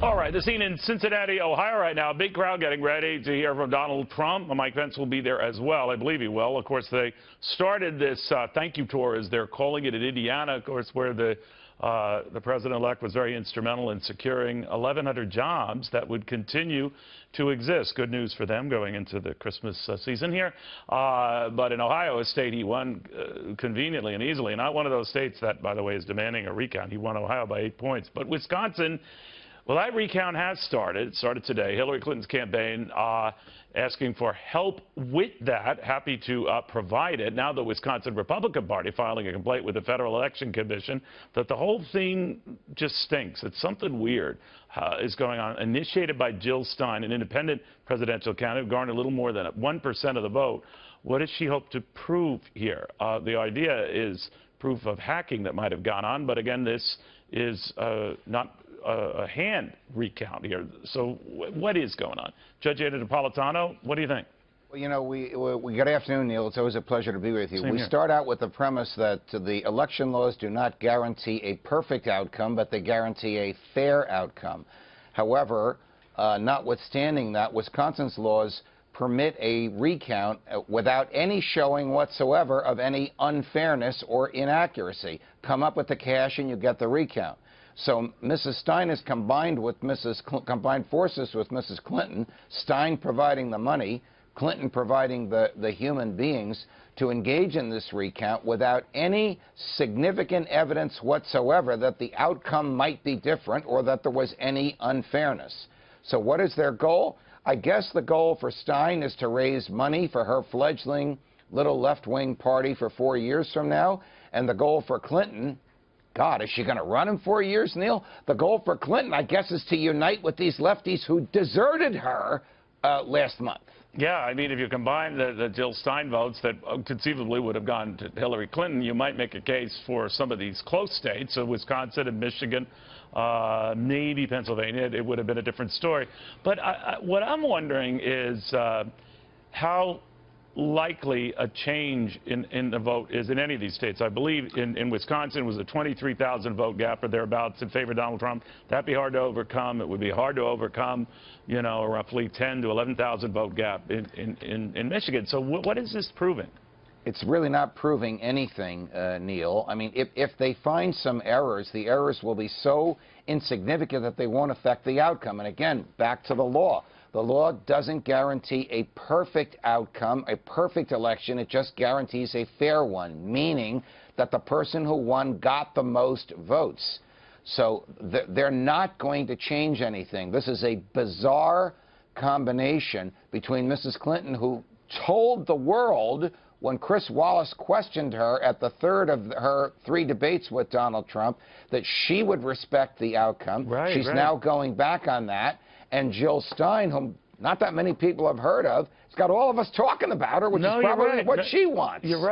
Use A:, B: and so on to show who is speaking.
A: All right, the scene in Cincinnati, Ohio right now. A big crowd getting ready to hear from Donald Trump. Mike Pence will be there as well. I believe he will. Of course, they started this thank you tour, as they're calling it, in Indiana, of course, where the president-elect was very instrumental in securing 1,100 jobs that would continue to exist. Good news for them going into the Christmas season here. But in Ohio, a state he won conveniently and easily. Not one of those states that, by the way, is demanding a recount. He won Ohio by 8 points. But Wisconsin, well, that recount has started. It started today. Hillary Clinton's campaign asking for help with that. Happy to provide it. Now the Wisconsin Republican Party filing a complaint with the Federal Election Commission that the whole thing just stinks. It's something weird is going on. Initiated by Jill Stein, an independent presidential candidate, garnered a little more than 1% of the vote. What does she hope to prove here? The idea is proof of hacking that might have gone on. But again, this is not a hand recount here. So what is going on? Judge Napolitano, what do you think?
B: Well, you know, good afternoon, Neil. It's always a pleasure to be with you.
A: Same
B: we
A: here.
B: Start out with the premise that the election laws do not guarantee a perfect outcome, but they guarantee a fair outcome. However, notwithstanding that, Wisconsin's laws permit a recount without any showing whatsoever of any unfairness or inaccuracy. Come up with the cash and you get the recount. So Mrs. Stein has combined forces with Mrs. Clinton, Stein providing the money, Clinton providing the human beings to engage in this recount without any significant evidence whatsoever that the outcome might be different or that there was any unfairness. So what is their goal? I guess the goal for Stein is to raise money for her fledgling little left-wing party for 4 years from now, and the goal for Clinton, God, is she going to run in 4 years, Neil? The goal for Clinton, I guess, is to unite with these lefties who deserted her last month.
A: Yeah, I mean, if you combine the Jill Stein votes that conceivably would have gone to Hillary Clinton, you might make a case for some of these close states, Wisconsin and Michigan, maybe Pennsylvania. It would have been a different story. But what I'm wondering is how likely a change in the vote is in any of these states. I believe in Wisconsin was a 23,000 vote gap or thereabouts in favor of Donald Trump. That'd be hard to overcome. It would be hard to overcome, you know, a roughly 10 to 11,000 vote gap in Michigan. So what is this proving?
B: It's really not proving anything, Neil. I mean, if they find some errors, the errors will be so insignificant that they won't affect the outcome. And again, back to the law. The law doesn't guarantee a perfect outcome, a perfect election. It just guarantees a fair one, meaning that the person who won got the most votes. So they're not going to change anything. This is a bizarre combination between Mrs. Clinton, who told the world when Chris Wallace questioned her at the third of her 3 debates with Donald Trump that she would respect the outcome. She's now going back on that. And Jill Stein, whom not that many people have heard of, has got all of us talking about her, which is probably what she wants.
A: You're right.